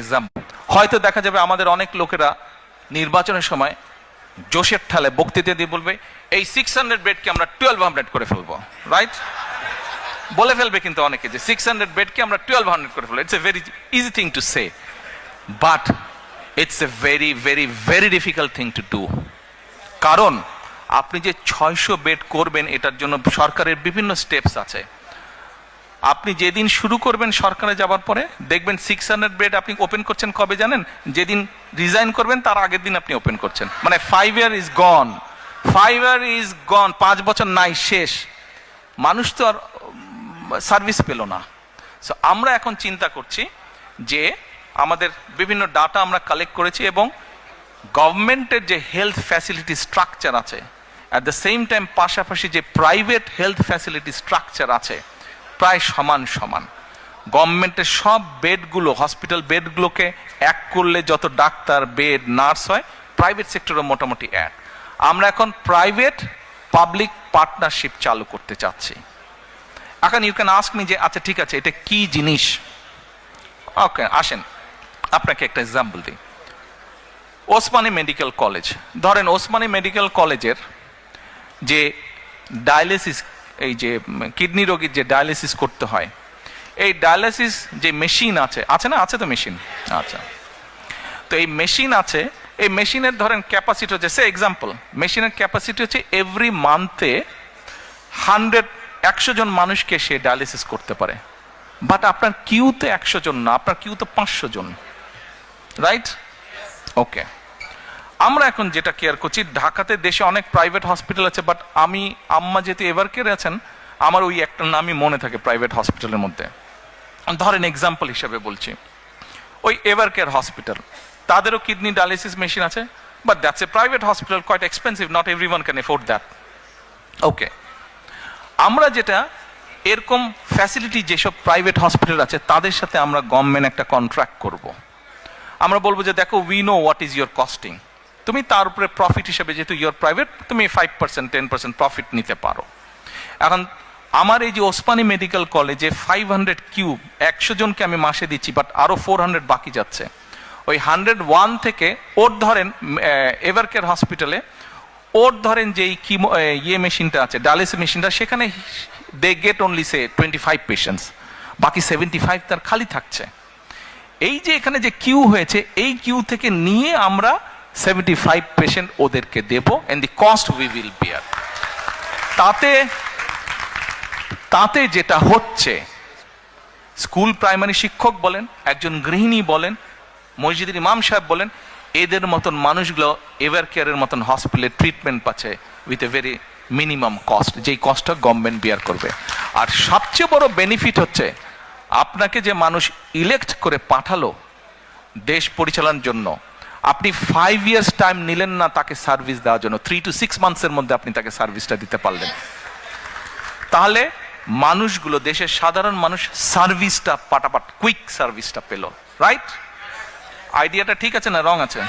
Example, হয়তো দেখা যাবে আমাদের অনেক লোকেরা নির্বাচনের সময় জোশের ঠালে বক্তৃতা দিয়ে বলবে এই 600 বেডকে আমরা 1200 করে ফেলবো, রাইট? বলে ফেলবে কিন্তু অনেকে যে 600 বেডকে আমরা 1200 করে ফেলবো। It's a very easy thing to say, but it's a very very very difficult thing to do. কারণ আপনি যে 600 বেড করবেন এটার জন্য সরকারের বিভিন্ন স্টেপস আছে। আপনি যেদিন শুরু করবেন সরকারে যাবার পরে দেখবেন 600 বেড আপনি ওপেন করছেন কবে জানেন? যেদিন রিজাইন করবেন তার আগের দিন আপনি ওপেন করছেন। মানে 5 year is gone, 5 year is গন, 5 বছর নাই, শেষ। মানুষ তো আর সার্ভিস পেল না। সো আমরা এখন চিন্তা করছি যে আমাদের বিভিন্ন ডাটা আমরা কালেক্ট করেছি এবং গভর্নমেন্টের যে হেলথ ফ্যাসিলিটি স্ট্রাকচার আছে, অ্যাট দ্য সেম টাইম পাশাপাশি যে প্রাইভেট হেলথ ফ্যাসিলিটি স্ট্রাকচার আছে প্রায় সমান সমান। গভর্নমেন্টের সব বেডগুলো, হসপিটাল বেডগুলোকে এক করলে যত ডাক্তার, বেড, নার্স হয়, প্রাইভেট সেক্টরও মোটামুটি এক। আমরা এখন প্রাইভেট পাবলিক পার্টনারশিপ চালু করতে চাচ্ছি। এখন ইউ ক্যান আস্ক মি যে আচ্ছা ঠিক আছে এটা কি জিনিস? ওকে, আসেন আপনাকে একটা এক্সাম্পল দিই। ওসমানী মেডিকেল কলেজ, ধরেন ওসমানী মেডিকেল কলেজের যে ডায়ালিসিস, এই যে কিডনি রোগীর যে ডায়ালিসিস করতে হয়, এই ডায়ালিসিস যে মেশিন আছে না? আছে তো মেশিন, আচ্ছা। তো এই মেশিন আছে, এই মেশিনের ধরেন ক্যাপাসিটি হচ্ছে, সে এক্সাম্পল, মেশিনের ক্যাপাসিটি হচ্ছে এভরি মান্থে 100 জন মানুষকে সে ডায়ালিসিস করতে পারে। বাট আপনার কিউতে 100 জন না, আপনার কিউতে 500 জন, রাইট? ওকে, আমরা এখন যেটা কেয়ার করছি, ঢাকাতে দেশে অনেক প্রাইভেট হসপিটাল আছে, বাট আম্মা যেহেতু এভার কেয়ারে আছেন, আমার ওই একটা নামই মনে থাকে প্রাইভেট হসপিটালের মধ্যে। ধরেন এক্সাম্পল হিসাবে বলছি, ওই এভার কেয়ার হসপিটাল, তাদেরও কিডনি ডায়ালিসিস মেশিন আছে, but that's a private hospital, quite expensive, not everyone can afford that. Okay, আমরা যেটা এরকম ফ্যাসিলিটি যেসব প্রাইভেট হসপিটাল আছে তাদের সাথে আমরা গভর্নমেন্ট একটা কন্ট্রাক্ট করব। আমরা বলবো যে দেখো, we know what is your costing, তুমি তার উপরে প্রফিট হিসেবে, যেহেতু ইয়োর প্রাইভেট, তুমি 5% 10% প্রফিট নিতে পারো। এখন আমার এই যে ওসমানী মেডিকেল কলেজে 500 কিউব 100 জনকে আমি মাসে দিচ্ছি, বাট আরো 400 বাকি যাচ্ছে। ওই 101 থেকে ওর ধরেন এভার কেয়ার হসপিটালে ওর ধরেন যে ইয়ে মেশিনটা আছে, ডায়ালিসিস মেশিনটা, সেখানে they get only say 25 patients, বাকি 75 তার খালি থাকছে। এই যে এখানে যে কিউ হয়েছে, এই কিউ থেকে নিয়ে আমরা 75 পেশেন্ট ওদেরকে দেব, and the cost we will bear. তাতে যেটা হচ্ছে, স্কুল প্রাইমারি শিক্ষক বলেন, একজন গৃহিণী বলেন, মসজিদের ইমাম সাহেব বলেন, এদের মতন মানুষগুলো এভার কেয়ারের মতন হসপিটালে ট্রিটমেন্ট পাচ্ছে with a very minimum cost, যেই কস্টটা গভর্নমেন্ট বিয়ার করবে। আর সবচেয়ে বড় বেনিফিট হচ্ছে, আপনাকে যে মানুষ ইলেক্ট করে পাঠালো দেশ পরিচালনার জন্য, আপনি 5 ইয়ার্স টাইম নিলেন না তাকে সার্ভিস দেওয়ার জন্য, 3 to 6 মান্থসের মধ্যে আপনি তাকে সার্ভিসটা দিতে পারলেন। তাহলে মানুষগুলো, দেশের সাধারণ মানুষ সার্ভিসটা পাটাপাট কুইক সার্ভিসটা পেল, রাইট? আইডিয়াটা ঠিক আছে না রং আছে?